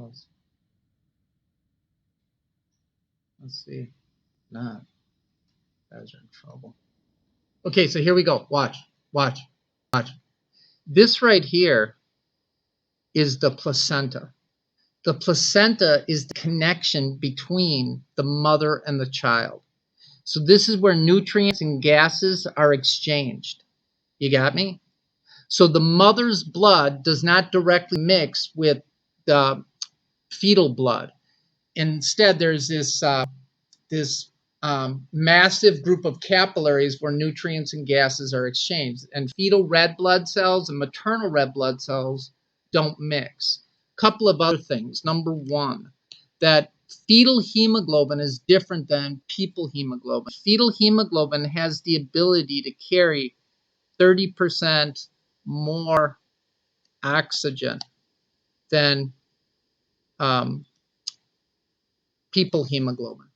cells. Let's see. Not. Guys are in trouble. Okay, so here we go. Watch. This right here is the placenta. The placenta is the connection between the mother and the child. So this is where nutrients and gases are exchanged. You got me? So the mother's blood does not directly mix with the fetal blood. Instead, there's this massive group of capillaries where nutrients and gases are exchanged. And fetal red blood cells and maternal red blood cells don't mix. Couple of other things. Number one, that fetal hemoglobin is different than people hemoglobin. Fetal hemoglobin has the ability to carry 30% more oxygen than people hemoglobin.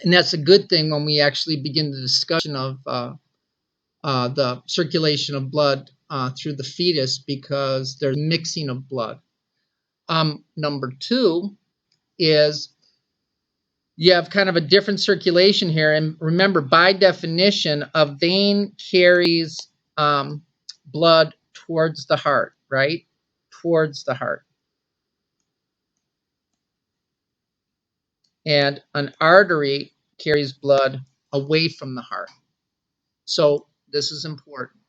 And that's a good thing when we actually begin the discussion of the circulation of blood through the fetus, because there's mixing of blood. Number two is you have kind of a different circulation here. And remember, by definition, a vein carries blood towards the heart, right? Towards the heart. And an artery carries blood away from the heart. So this is important.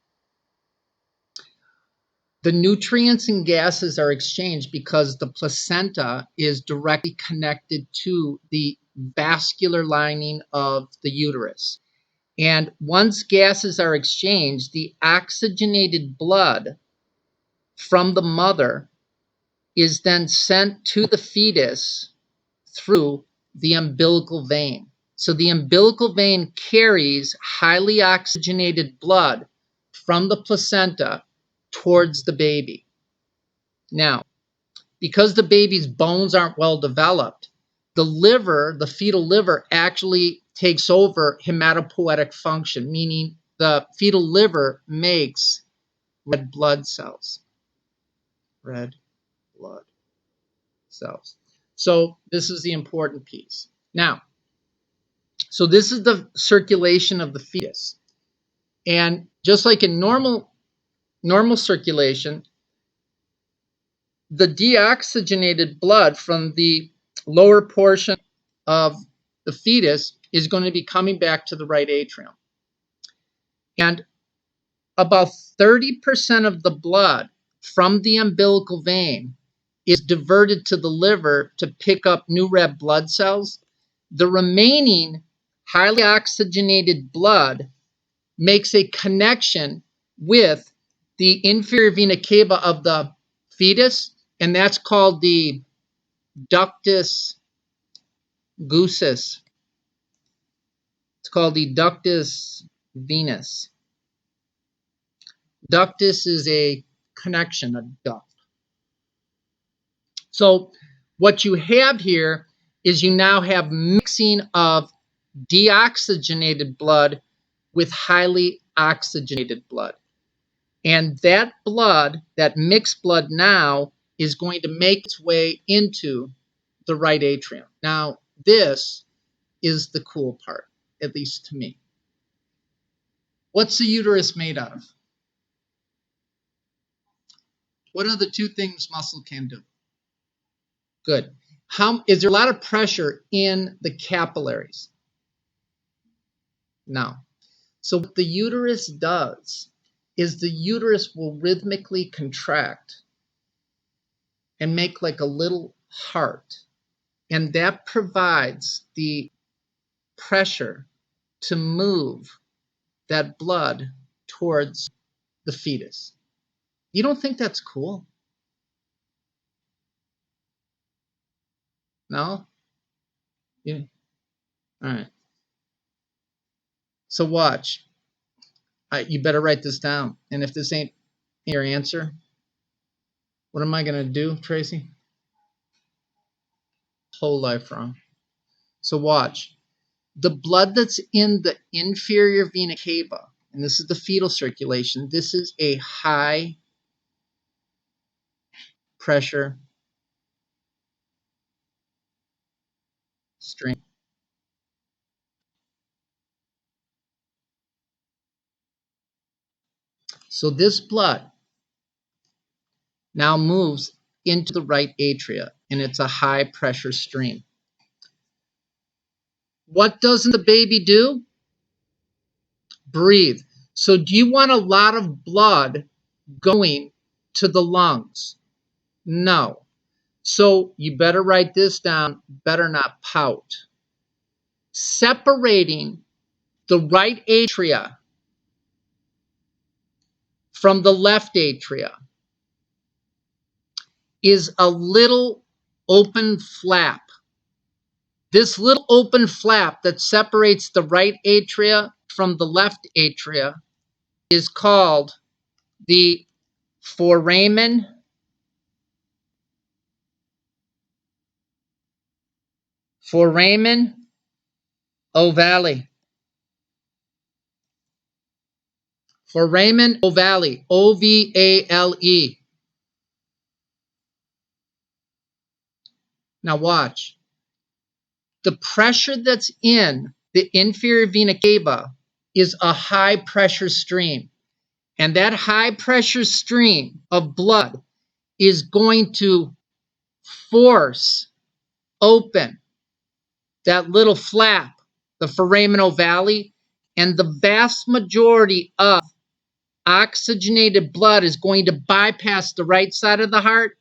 The nutrients and gases are exchanged because the placenta is directly connected to the vascular lining of the uterus. And once gases are exchanged, the oxygenated blood from the mother is then sent to the fetus through the umbilical vein. So the umbilical vein carries highly oxygenated blood from the placenta towards the baby. Now, because the baby's bones aren't well developed, the liver, the fetal liver, actually takes over hematopoietic function, meaning the fetal liver makes red blood cells. Red blood cells. So this is the important piece. Now, so this is the circulation of the fetus. And just like in normal circulation, the deoxygenated blood from the lower portion of the fetus is going to be coming back to the right atrium. And about 30% of the blood from the umbilical vein is diverted to the liver to pick up new red blood cells. The remaining highly oxygenated blood makes a connection with the inferior vena cava of the fetus, and that's called the ductus gussus. It's called the ductus venus. Ductus is a connection, a duct. So what you have here is you now have mixing of deoxygenated blood with highly oxygenated blood. And that blood, that mixed blood now, is going to make its way into the right atrium. Now, this is the cool part, at least to me. What's the uterus made out of? What are the two things muscle can do? Good. Is there a lot of pressure in the capillaries? No. So what the uterus does is the uterus will rhythmically contract and make like a little heart. And that provides the pressure to move that blood towards the fetus. You don't think that's cool? No? Yeah. All right. So watch. You better write this down. And if this ain't your answer, what am I going to do, Tracy? Whole life wrong. So watch. The blood that's in the inferior vena cava, and this is the fetal circulation, this is a high pressure stream. So this blood now moves into the right atria, and it's a high pressure stream. What doesn't the baby do? Breathe. So do you want a lot of blood going to the lungs? No. So you better write this down, better not pout. Separating the right atria from the left atria is a little open flap. This little open flap that separates the right atria from the left atria is called the foramen ovale. Foramen ovale, O-V-A-L-E. Now watch. The pressure that's in the inferior vena cava is a high pressure stream. And that high pressure stream of blood is going to force open that little flap, the foramen ovale, and the vast majority of oxygenated blood is going to bypass the right side of the heart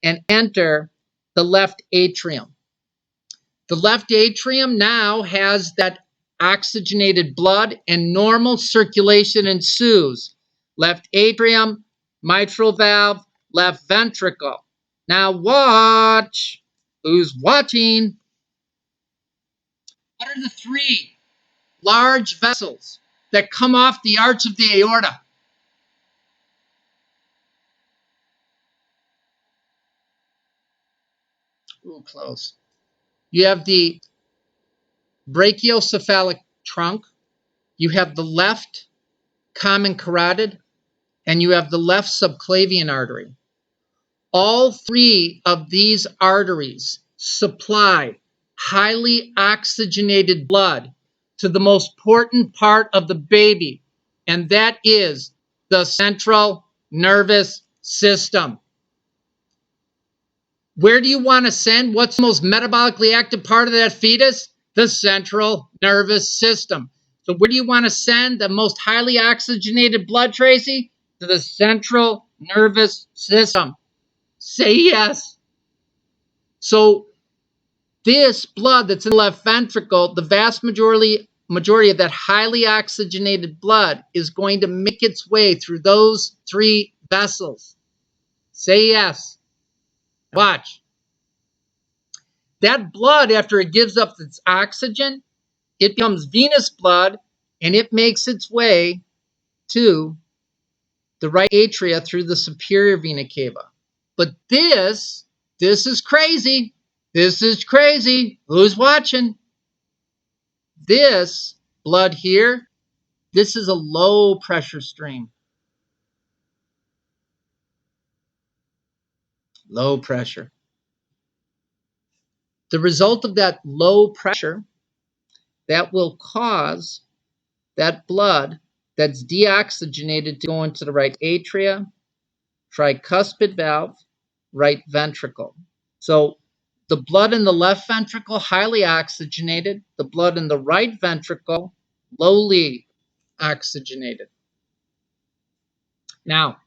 and enter the left atrium. The left atrium now has that oxygenated blood and normal circulation ensues. Left atrium, mitral valve, left ventricle. Now watch. Who's watching? What are the three large vessels that come off the arch of the aorta? Ooh, close. You have the brachiocephalic trunk, you have the left common carotid, and you have the left subclavian artery. All three of these arteries supply highly oxygenated blood to the most important part of the baby, and that is the central nervous system. Where do you want to send? What's the most metabolically active part of that fetus? The central nervous system. So where do you want to send the most highly oxygenated blood, Tracy? To the central nervous system. Say yes. So this blood that's in the left ventricle, the vast majority of that highly oxygenated blood is going to make its way through those three vessels. Say yes. Watch. That blood, after it gives up its oxygen, it becomes venous blood, and it makes its way to the right atria through the superior vena cava. But this is crazy. This is crazy. Who's watching? This blood here, this is a low pressure stream. Low pressure. The result of that low pressure, that will cause that blood that's deoxygenated to go into the right atria, tricuspid valve, right ventricle. So the blood in the left ventricle, highly oxygenated. The blood in the right ventricle, lowly oxygenated. Now,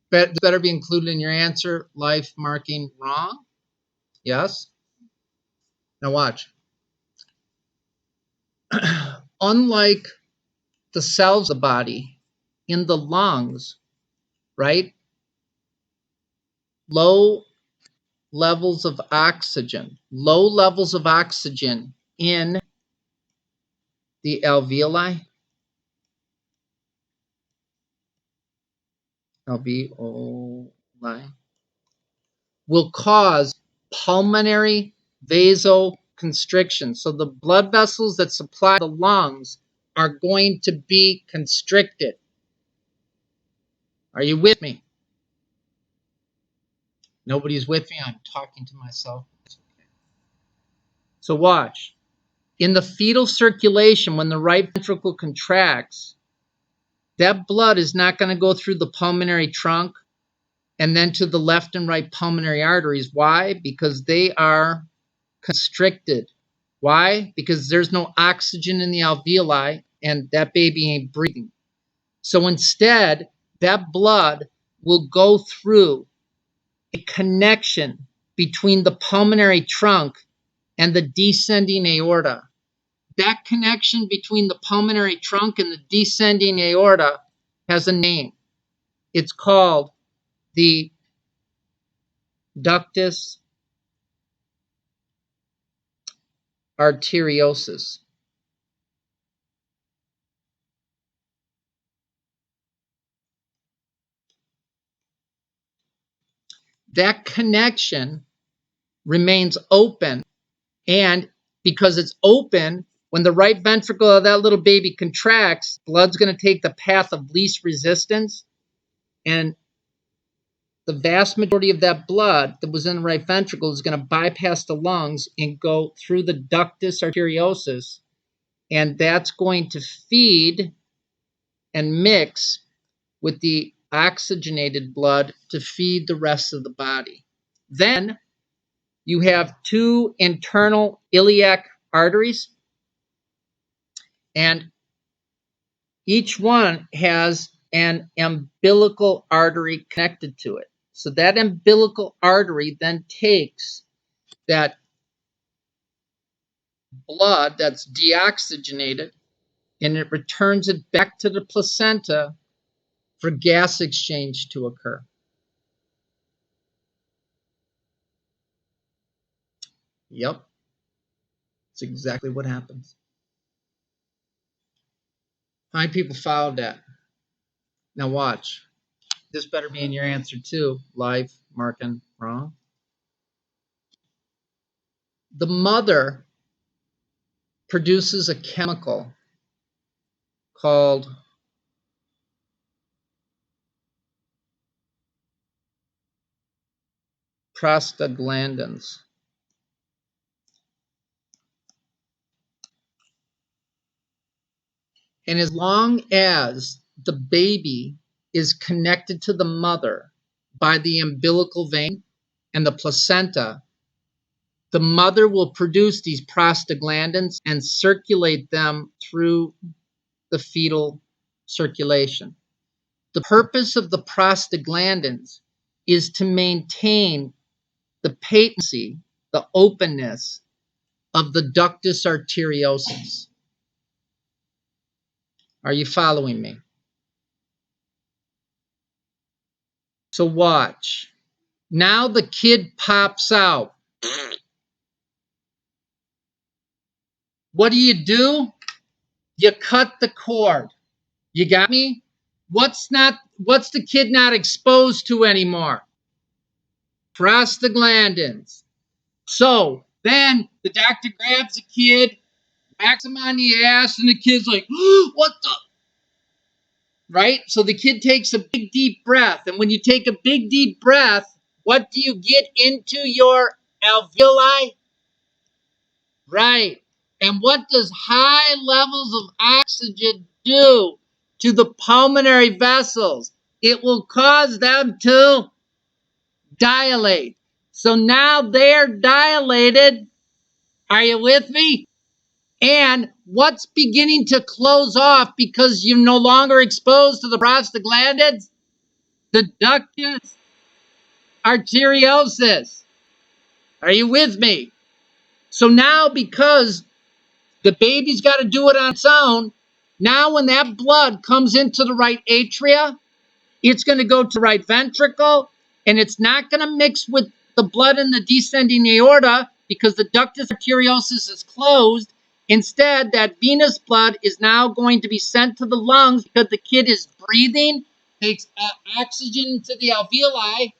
better be included in your answer. Life marking wrong. Yes? Now watch. Unlike the cells of the body, in the lungs, right? Low levels of oxygen in the alveoli will cause pulmonary vasoconstriction. So the blood vessels that supply the lungs are going to be constricted. Are you with me? Nobody's with me. I'm talking to myself. So watch. In the fetal circulation, when the right ventricle contracts, that blood is not going to go through the pulmonary trunk and then to the left and right pulmonary arteries. Why? Because they are constricted. Why? Because there's no oxygen in the alveoli and that baby ain't breathing. So instead, that blood will go through a connection between the pulmonary trunk and the descending aorta. That connection between the pulmonary trunk and the descending aorta has a name. It's called the ductus arteriosus. That connection remains open, and because it's open, when the right ventricle of that little baby contracts, blood's going to take the path of least resistance, and the vast majority of that blood that was in the right ventricle is going to bypass the lungs and go through the ductus arteriosus, and that's going to feed and mix with the oxygenated blood to feed the rest of the body. Then you have two internal iliac arteries, and each one has an umbilical artery connected to it. So that umbilical artery then takes that blood that's deoxygenated and it returns it back to the placenta for gas exchange to occur. Yep, that's exactly what happens. How many people followed that? Now watch. This better be in your answer too. Live, marking wrong. The mother produces a chemical called prostaglandins. And as long as the baby is connected to the mother by the umbilical vein and the placenta, the mother will produce these prostaglandins and circulate them through the fetal circulation. The purpose of the prostaglandins is to maintain the patency, the openness of the ductus arteriosus. Are you following me? So watch. Now the kid pops out. What do? You cut the cord. You got me? What's the kid not exposed to anymore? Prostaglandins. So then the doctor grabs the kid, whacks him on the ass, and the kid's like, what the? Right? So the kid takes a big deep breath. And when you take a big deep breath, what do you get into your alveoli? Right. And what does high levels of oxygen do to the pulmonary vessels? It will cause them to dilate. So now they're dilated. Are you with me? And what's beginning to close off because you're no longer exposed to the prostaglandins? The ductus arteriosus. Are you with me? So now because the baby's got to do it on its own. Now, when that blood comes into the right atria, it's going to go to the right ventricle, and it's not going to mix with the blood in the descending aorta because the ductus arteriosus is closed. Instead, that venous blood is now going to be sent to the lungs because the kid is breathing, takes oxygen into the alveoli.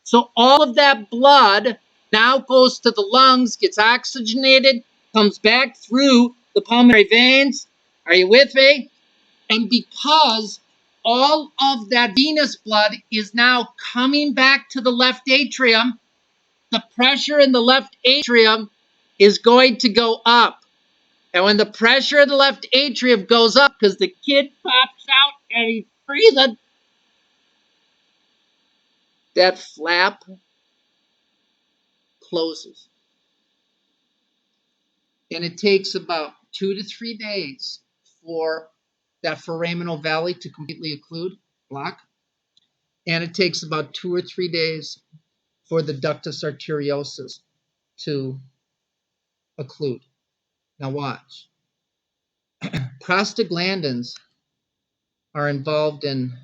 So all of that blood now goes to the lungs, gets oxygenated, comes back through the pulmonary veins. Are you with me? And because all of that venous blood is now coming back to the left atrium, the pressure in the left atrium is going to go up. And when the pressure of the left atrium goes up because the kid pops out and he's breathing, that flap closes. And it takes about 2 to 3 days for that foramen ovale to completely occlude, block. And it takes about 2 or 3 days for the ductus arteriosus to occlude. Now watch. Prostaglandins are involved in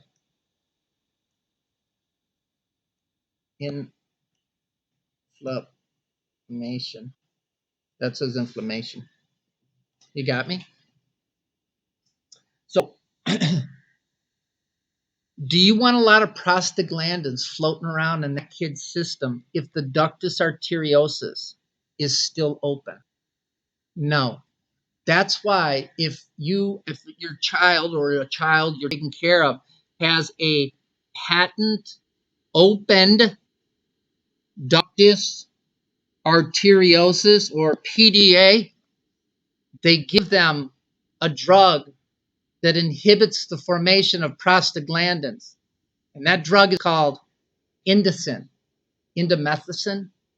inflammation. That says inflammation. You got me? So, do you want a lot of prostaglandins floating around in that kid's system if the ductus arteriosus is still open? No. That's why if your child or a child you're taking care of has a patent opened ductus arteriosus or PDA, they give them a drug that inhibits the formation of prostaglandins. And that drug is called indomethacin. You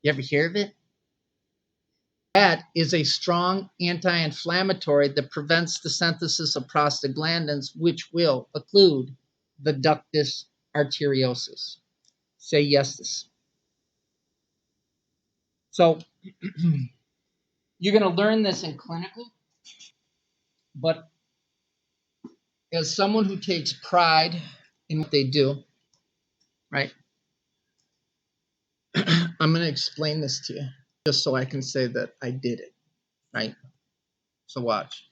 ever hear of it? That is a strong anti-inflammatory that prevents the synthesis of prostaglandins, which will occlude the ductus arteriosus. Say yes. So you're going to learn this in clinical, but as someone who takes pride in what they do, right? I'm going to explain this to you just so I can say that I did it, right? So watch.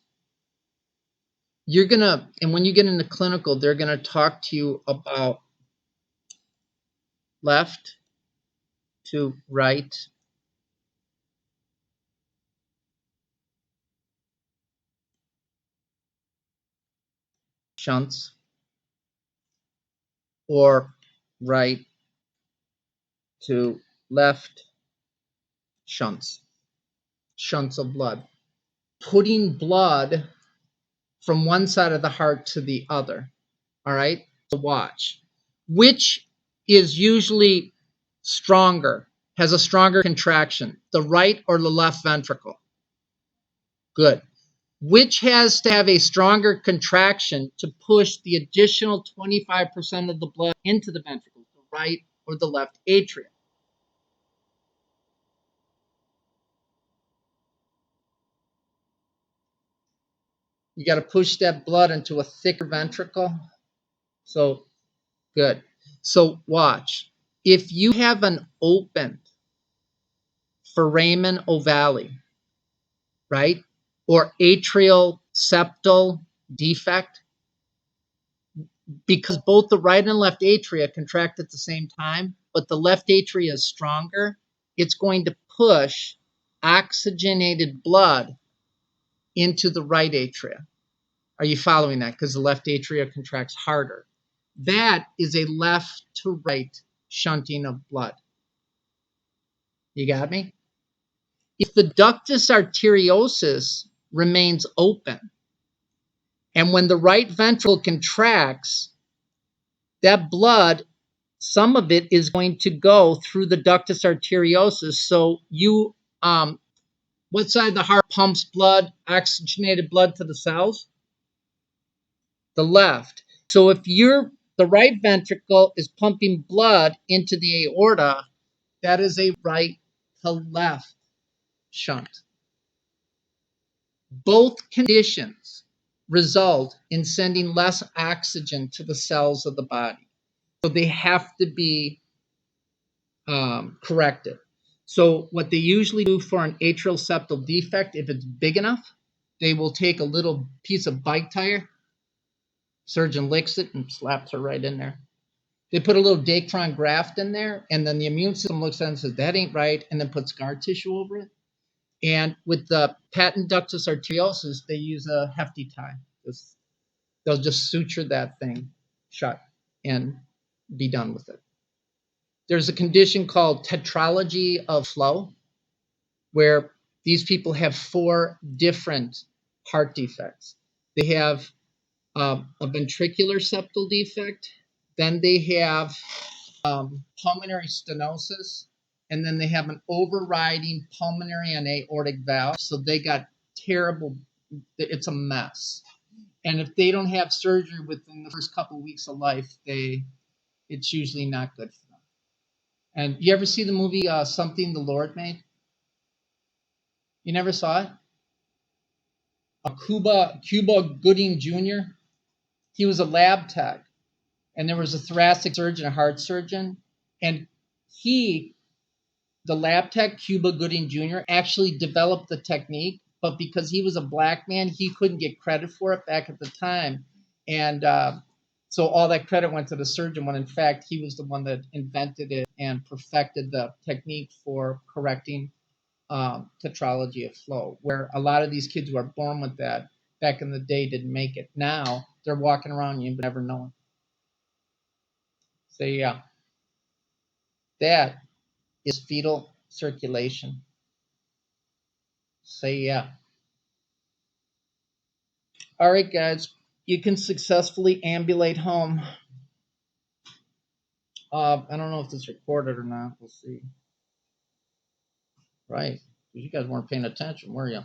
And when you get into clinical, they're going to talk to you about left to right shunts or right to left shunts of blood. Putting blood from one side of the heart to the other. All right? So watch. Which is usually stronger, has a stronger contraction, the right or the left ventricle? Good. Which has to have a stronger contraction to push the additional 25% of the blood into the ventricle, the right or the left atrium? You got to push that blood into a thicker ventricle. So, good. So, watch. If you have an open foramen ovale, right, or atrial septal defect, because both the right and left atria contract at the same time, but the left atria is stronger, it's going to push oxygenated blood into the right atria. Are you following that? Because the left atria contracts harder. That is a left to right shunting of blood. You got me? If the ductus arteriosus remains open, and when the right ventricle contracts, that blood, some of it is going to go through the ductus arteriosus. So what side of the heart pumps blood, oxygenated blood to the cells? The left. So if the right ventricle is pumping blood into the aorta, that is a right to left shunt. Both conditions result in sending less oxygen to the cells of the body. So they have to be corrected. So what they usually do for an atrial septal defect, if it's big enough, they will take a little piece of bike tire, surgeon licks it and slaps her right in there. They put a little Dacron graft in there, and then the immune system looks at it and says, that ain't right, and then put scar tissue over it. And with the patent ductus arteriosus, they use a hefty tie. They'll just suture that thing shut and be done with it. There's a condition called tetralogy of flow, where these people have 4 different heart defects. They have a ventricular septal defect. Then they have pulmonary stenosis, and then they have an overriding pulmonary and aortic valve. So they got terrible. It's a mess. And if they don't have surgery within the first couple of weeks of life, it's usually not good for them. And you ever see the movie Something the Lord Made? You never saw it? Cuba Gooding Jr. He was a lab tech, and there was a thoracic surgeon, a heart surgeon, and he, the lab tech, Cuba Gooding Jr., actually developed the technique, but because he was a black man, he couldn't get credit for it back at the time. And so all that credit went to the surgeon when in fact he was the one that invented it and perfected the technique for correcting tetralogy of flow, where a lot of these kids who are born with that back in the day didn't make it. Now they're walking around you never knowing. So yeah, that is fetal circulation. Say yeah. All right, guys, you can successfully ambulate home. I don't know if this is recorded or not. We'll see. Right, because you guys weren't paying attention, were you?